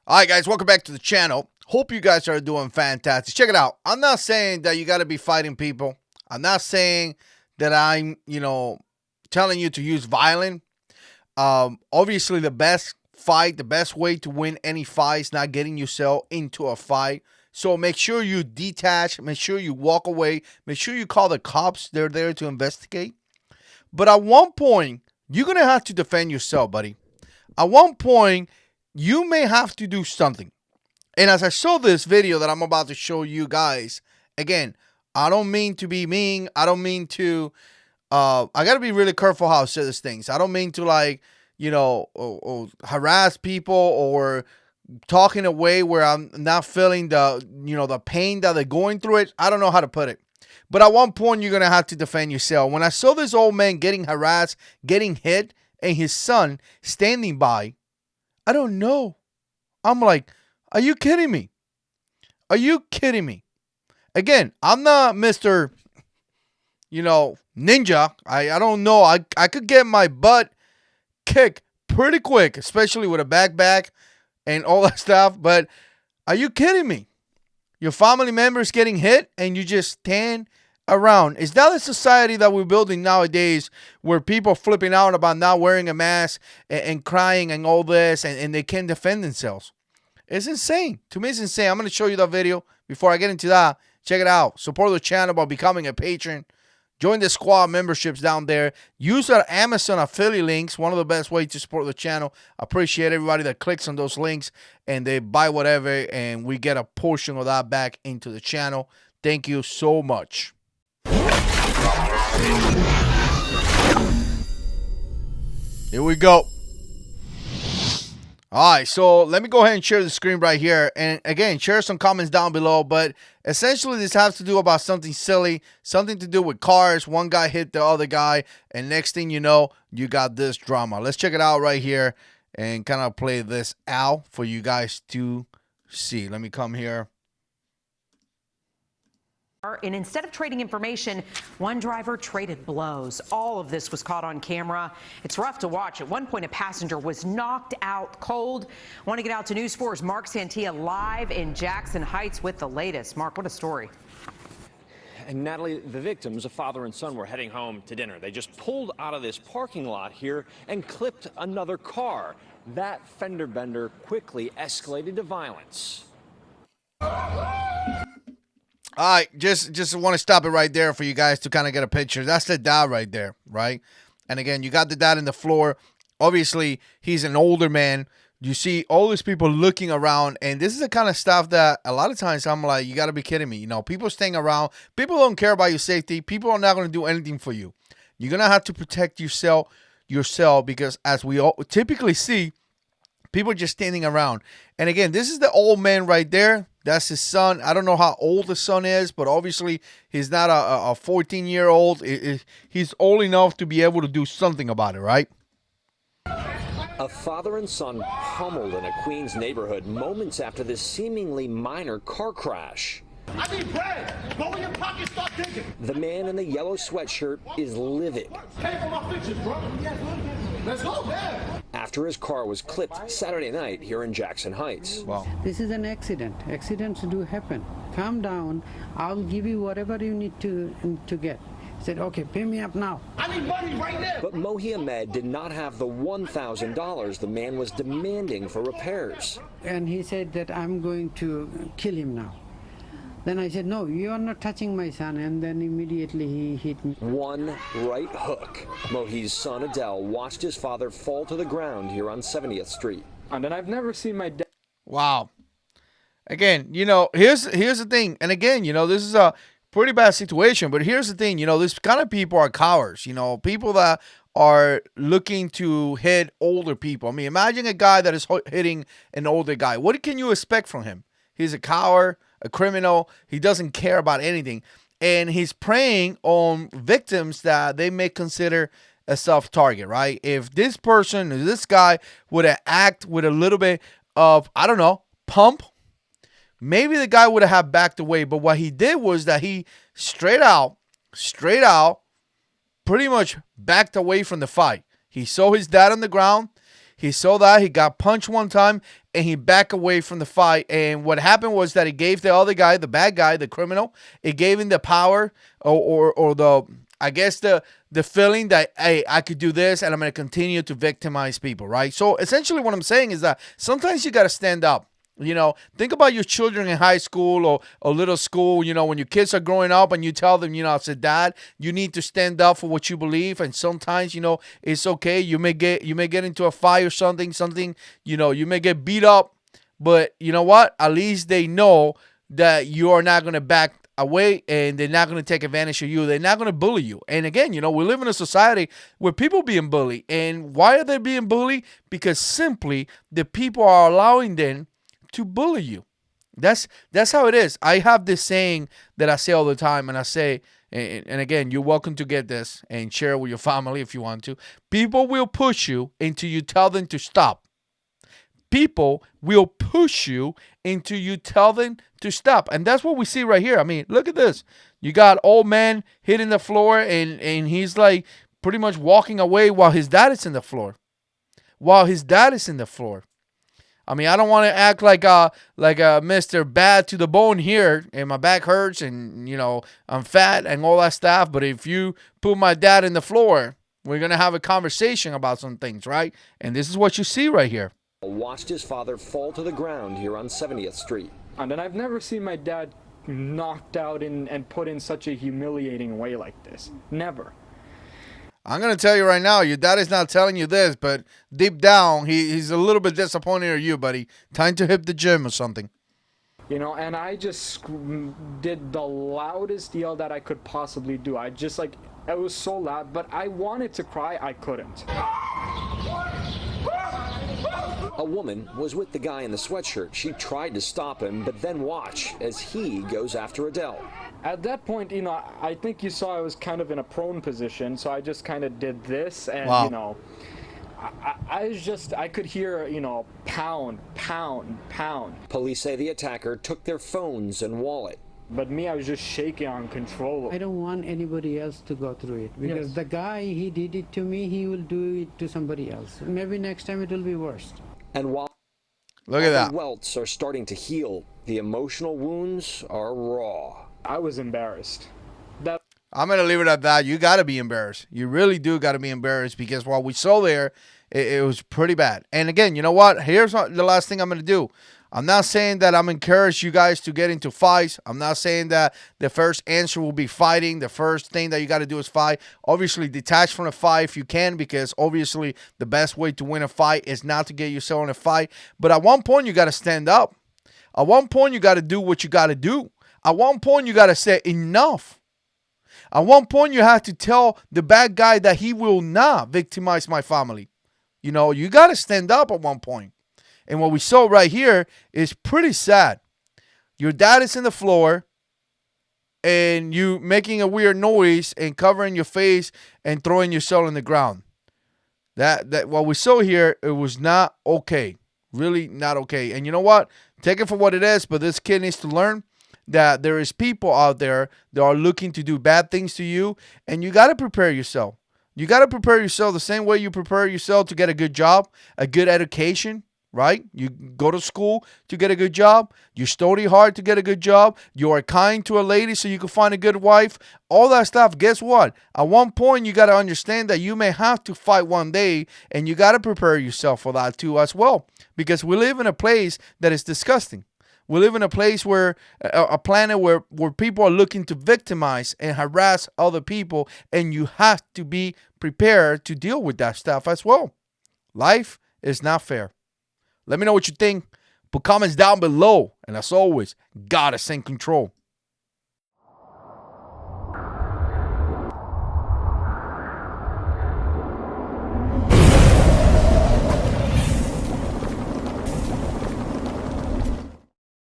All right, guys, welcome back to the channel. Hope you guys are doing fantastic. Check it out. I'm not saying that you got to be fighting people. I'm not saying that I'm, telling you to use violence. Obviously, the best fight, the best way to win any fight is not getting yourself into a fight. So make sure you detach. Make sure you walk away. Make sure you call the cops. They're there to investigate. But at one point, you're going to have to defend yourself, buddy. At one point, you may have to do something. And as I saw this video that I'm about to show you guys, again, I don't mean to be mean. I don't mean to, I got to be really careful how I say these things. I don't mean to harass people or talk in a way where I'm not feeling the pain that they're going through it. I don't know how to put it. But at one point, you're going to have to defend yourself. When I saw this old man getting harassed, getting hit, and his son standing by, I don't know. I'm like, are you kidding me? Are you kidding me? Again, I'm not Mr. Ninja. I don't know. I could get my butt kicked pretty quick, especially with a backpack and all that stuff. But are you kidding me? Your family members getting hit and you just stand around. Is that the society that we're building nowadays, where people are flipping out about not wearing a mask and crying and all this, and they can't defend themselves? It's insane. To me, it's insane. I'm going to show you that video. Before I get into that, check it out. Support the channel by becoming a patron. Join the squad memberships down there. Use our Amazon affiliate links. One of the best ways to support the channel. I appreciate everybody that clicks on those links and they buy whatever, and we get a portion of that back into the channel. Thank you so much. Here we go. All right, so let me go ahead and share the screen right here. And again, share some comments down below. But essentially, this has to do about something silly, something to do with cars. One guy hit the other guy, and next thing you know, you got this drama. Let's check it out right here and kind of play this out for you guys to see. Let me come here. And instead of trading information, one driver traded blows. All of this was caught on camera. It's rough to watch. At one point, a passenger was knocked out cold. Want to get out to News 4's Mark Santia live in Jackson Heights with the latest. Mark, what a story. And Natalie, the victims, a father and son, were heading home to dinner. They just pulled out of this parking lot here and clipped another car. That fender bender quickly escalated to violence. All right, just want to stop it right there for you guys to kind of get a picture. That's the dad right there, right? And again, you got the dad in the floor. Obviously, he's an older man. You see all these people looking around, and this is the kind of stuff that a lot of times I'm like, you got to be kidding me. People staying around. People don't care about your safety. People are not going to do anything for you. You're going to have to protect yourself because as we all typically see, people just standing around. And again, this is the old man right there. That's his son. I don't know how old the son is, but obviously he's not a 14-year-old. He's old enough to be able to do something about it, right? A father and son pummeled in a Queens neighborhood moments after this seemingly minor car crash. I need bread. Go in your pocket, start digging. The man in the yellow sweatshirt is livid. Pay for my pictures, bro. Let's go, man. After his car was clipped Saturday night here in Jackson Heights. Wow. This is an accident. Accidents do happen. Calm down. I'll give you whatever you need to get. He said, okay, pay me up now. I need money right now. But Mohi Ahmed did not have the $1,000 the man was demanding for repairs. And he said that I'm going to kill him now. Then I said, no, you are not touching my son. And then immediately he hit me. One right hook. Mohi's son, Adele, watched his father fall to the ground here on 70th Street. And I've never seen my dad. Wow. Again, here's the thing. And again, this is a pretty bad situation. But here's the thing. This kind of people are cowards. People that are looking to hit older people. I mean, imagine a guy that is hitting an older guy. What can you expect from him? He's a coward, a criminal. He doesn't care about anything. And he's preying on victims that they may consider a soft target, right? If this guy would have acted with a little bit of, I don't know, pump, maybe the guy would have backed away. But what he did was that he straight out, pretty much backed away from the fight. He saw his dad on the ground. He saw that. He got punched one time, and he backed away from the fight. And what happened was that he gave the other guy, the bad guy, the criminal, it gave him the power or the, I guess, the feeling that, hey, I could do this, and I'm going to continue to victimize people, right? So essentially what I'm saying is that sometimes you got to stand up. You know, think about your children in high school or little school, you know, when your kids are growing up and you tell them, you know, I said, Dad, you need to stand up for what you believe. And sometimes, you know, it's okay. You may get into a fight or something, you know, you may get beat up. But you know what? At least they know that you are not going to back away and they're not going to take advantage of you. They're not going to bully you. And again, you know, we live in a society where people being bullied. And why are they being bullied? Because simply the people are allowing them to bully you. That's how it is. I have this saying that I say all the time, and I say, and again, you're welcome to get this and share it with your family if you want to. People will push you until you tell them to stop. People will push you until you tell them to stop. And that's what we see right here. I mean, look at this. You got old man hitting the floor, and he's like pretty much walking away while his dad is in the floor. I mean, I don't want to act like a Mr. Bad to the bone here, and my back hurts, and you know I'm fat and all that stuff. But if you put my dad in the floor, we're gonna have a conversation about some things, right? And this is what you see right here. Watched his father fall to the ground here on 70th Street. And I've never seen my dad knocked out and put in such a humiliating way like this. Never. I'm going to tell you right now, your dad is not telling you this, but deep down, he's a little bit disappointed at you, buddy. Time to hit the gym or something. You know, and I just did the loudest yell that I could possibly do. I just, like, it was so loud, but I wanted to cry, I couldn't. A woman was with the guy in the sweatshirt. She tried to stop him, but then watch as he goes after Adele. At that point, you know, I think you saw I was kind of in a prone position, so I just kind of did this, and, wow. You know, I could hear, you know, pound, pound, pound. Police say the attacker took their phones and wallet. But me, I was just shaking uncontrollable. I don't want anybody else to go through it, because the guy, he did it to me, he will do it to somebody else. Maybe next time it will be worse. And while look at that, the welts are starting to heal, the emotional wounds are raw. I was embarrassed. I'm going to leave it at that. You got to be embarrassed. You really do got to be embarrassed, because while we saw there, it was pretty bad. And again, you know what? Here's the last thing I'm going to do. I'm not saying that I'm encouraging you guys to get into fights. I'm not saying that the first answer will be fighting. The first thing that you got to do is fight. Obviously, detach from the fight if you can, because obviously the best way to win a fight is not to get yourself in a fight. But at one point, you got to stand up. At one point, you got to do what you got to do. At one point, you got to say enough. At one point, you have to tell the bad guy that he will not victimize my family. You know, you got to stand up at one point. And what we saw right here is pretty sad. Your dad is in the floor, and you making a weird noise and covering your face and throwing yourself on the ground. That what we saw here, it was not okay. Really not okay. And you know what? Take it for what it is, but this kid needs to learn that there is people out there that are looking to do bad things to you, and you got to prepare yourself. You got to prepare yourself the same way you prepare yourself to get a good job, a good education, right? You go to school to get a good job. You study hard to get a good job. You are kind to a lady so you can find a good wife. All that stuff. Guess what? At one point, you got to understand that you may have to fight one day, and you got to prepare yourself for that too as well, because we live in a place that is disgusting. We live in a place where, a planet where people are looking to victimize and harass other people, and you have to be prepared to deal with that stuff as well. Life is not fair. Let me know what you think. Put comments down below. And as always, God is in control.